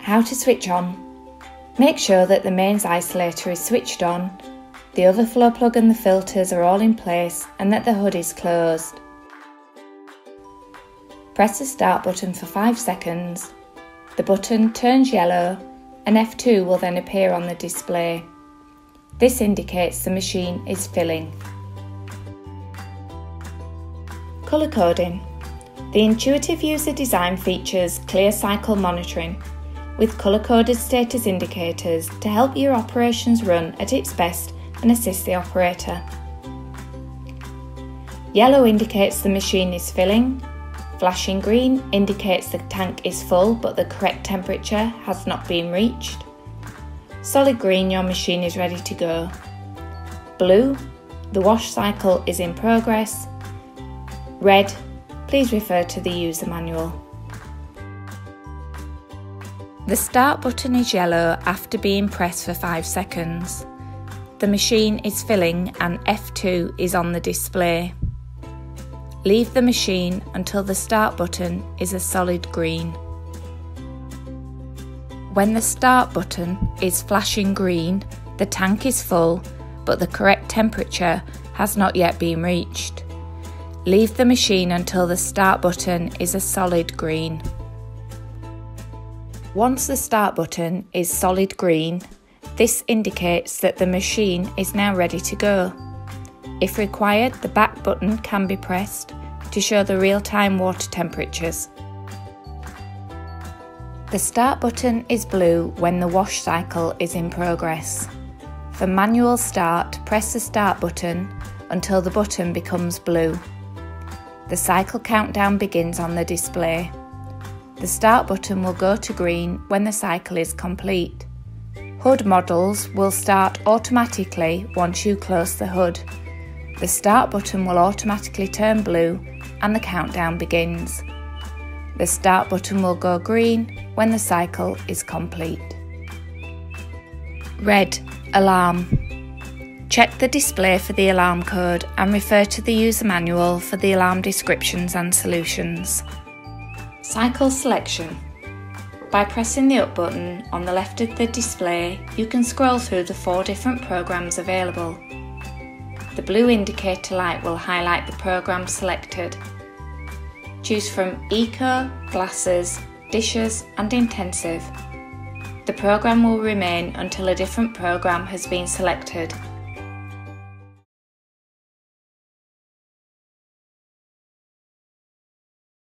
How to switch on. Make sure that the mains isolator is switched on, the overflow plug and the filters are all in place, and that the hood is closed. Press the start button for 5 seconds. The button turns yellow and F2 will then appear on the display. This indicates the machine is filling. Colour coding. The intuitive user design features clear cycle monitoring with colour-coded status indicators to help your operations run at its best and assist the operator. Yellow indicates the machine is filling. Flashing green indicates the tank is full but the correct temperature has not been reached. Solid green, your machine is ready to go. Blue, the wash cycle is in progress. Red, please refer to the user manual. The start button is yellow after being pressed for 5 seconds. The machine is filling and F2 is on the display. Leave the machine until the start button is a solid green. When the start button is flashing green, the tank is full, but the correct temperature has not yet been reached. Leave the machine until the start button is a solid green. Once the start button is solid green, this indicates that the machine is now ready to go. If required, the back button can be pressed to show the real-time water temperatures. The start button is blue when the wash cycle is in progress. For manual start, press the start button until the button becomes blue. The cycle countdown begins on the display. The start button will go to green when the cycle is complete. Hood models will start automatically once you close the hood. The start button will automatically turn blue and the countdown begins. The start button will go green when the cycle is complete. Red, alarm. Check the display for the alarm code and refer to the user manual for the alarm descriptions and solutions. Cycle selection. By pressing the up button on the left of the display, you can scroll through the 4 different programs available. The blue indicator light will highlight the program selected. Choose from Eco, Glasses, Dishes and Intensive. The program will remain until a different program has been selected.